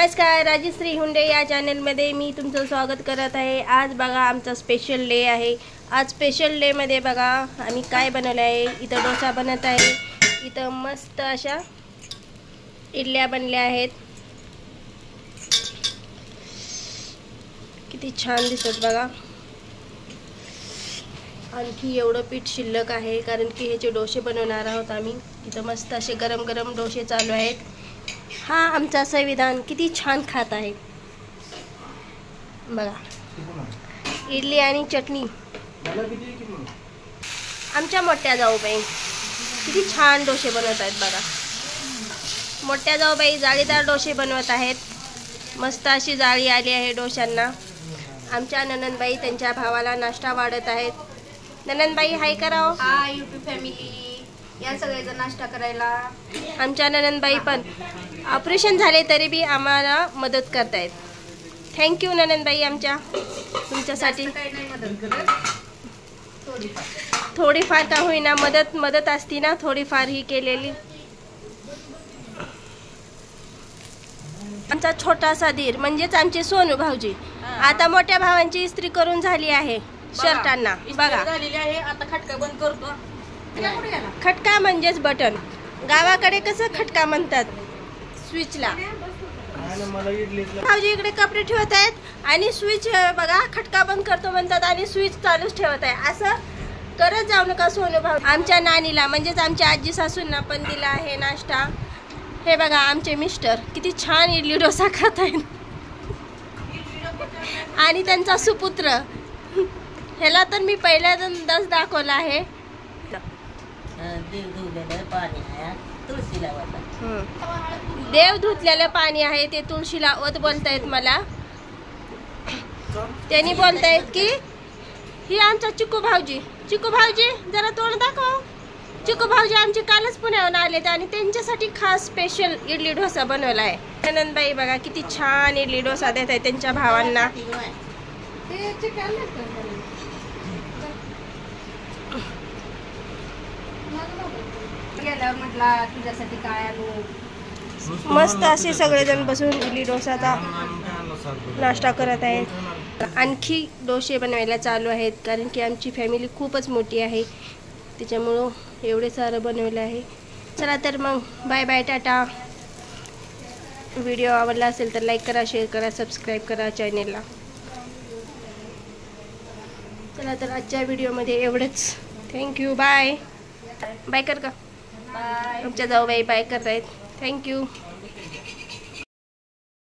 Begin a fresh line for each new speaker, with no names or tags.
नमस्कार, राजश्री हुंडे या चॅनलमध्ये मी तुमचं स्वागत करत आहे। आज बघा आमचा स्पेशल डे आहे। आज स्पेशल डे मध्ये बघा आम्ही काय बनवलं आहे। इथं डोसा बनत आहे, इथं मस्त अशा इडल्या बनल्या आहेत, किती छान दिसत बघा। आणखी एवढं पीठ शिल्लक आहे कारण की ह्याचे डोसे बनवणार आहोत आम्ही। इथं मस्त असे गरम गरम डोसे चालू आहेत। हा आमचा संविधान किती छान खात आहे बघा, इडली आणि चटणी। आमच्या मोठ्या जाऊबाई किती छान डोसे बनवत आहेत बघा। मोठ्या जाऊबाई जाळीदार डोसे बनवत आहेत, मस्त अशी जाळी आली आहे डोशांना। आमच्या ननंदबाई त्यांच्या भावाला नाश्ता वाढत आहेत। ननंदबाई हाय कराओ।
हाय यूट्यूब फॅमिली, या सगळेजण नाश्ता करायला।
आमच्या ननंदबाई पण ऑपरेशन झाले तरी बी आम्हाला मदत करतायत। थँक्यू ननंदबाई आमच्या, तुमच्यासाठी
काही नाही मदत करत,
थोडीफार का होईना मदत असती ना, थोडीफार ही केलेली। आमचा छोटासा धीर म्हणजेच आमचे सोनू भाऊजी आता मोठ्या भावांची इस्त्री करून झाली आहे शर्टांना बघा।
झालेली आहे, आता खटका बंद करतो।
खटका म्हणजेच बटन, गावाकडे कसं खटका म्हणतात स्विचला। भाऊजी इकडे कपडे ठेवत आहेत आणि स्विच बघा खटका बंद करतो म्हणतात आणि स्विच चालूच ठेवत आहे। असं करत जाऊ नका सोनू भाऊ। आमच्या नानीला म्हणजेच आमच्या आजी सासूंना पण दिला आहे नाश्ता। हे बघा आमचे मिस्टर किती छान इडली डोसा खात आहेत आणि त्यांचा सुपुत्र, ह्याला तर मी पहिल्यांदाच दाखवला आहे। देव धुतलेलं पाणी आहे ते तुळशीला ओत बोलतायत मला। त्यांनी बोलतायत की ही आमचा चिकू भाऊजी जरा तोंड दाखव। चिकू भाऊजी आमचे कालच पुण्याहून आलेत आणि त्यांच्यासाठी खास स्पेशल इडली डोसा बनवला आहे। नंदबाई बघा किती छान इडली डोसा देत आहे त्यांच्या भावांना।
म्हटला तुझ्यासाठी काय आणू।
मस्त असे सगळेजण बसून इडली डोसाचा नाश्ता करत आहेत। आणखी डोसे बनवायला चालू आहेत कारण की आमची फॅमिली खूपच मोठी आहे, त्याच्यामुळं एवढे सारं बनवलं आहे। चला तर मग बाय बाय, टाटा। व्हिडिओ आवडला असेल तर लाईक करा, शेअर करा, सबस्क्राईब करा चॅनेलला। चला तर आजच्या व्हिडिओमध्ये एवढंच। थँक्यू, बाय बाय कर का।
बाय।
आमच्या जाऊबाई बाय करतायत। थँक्यू।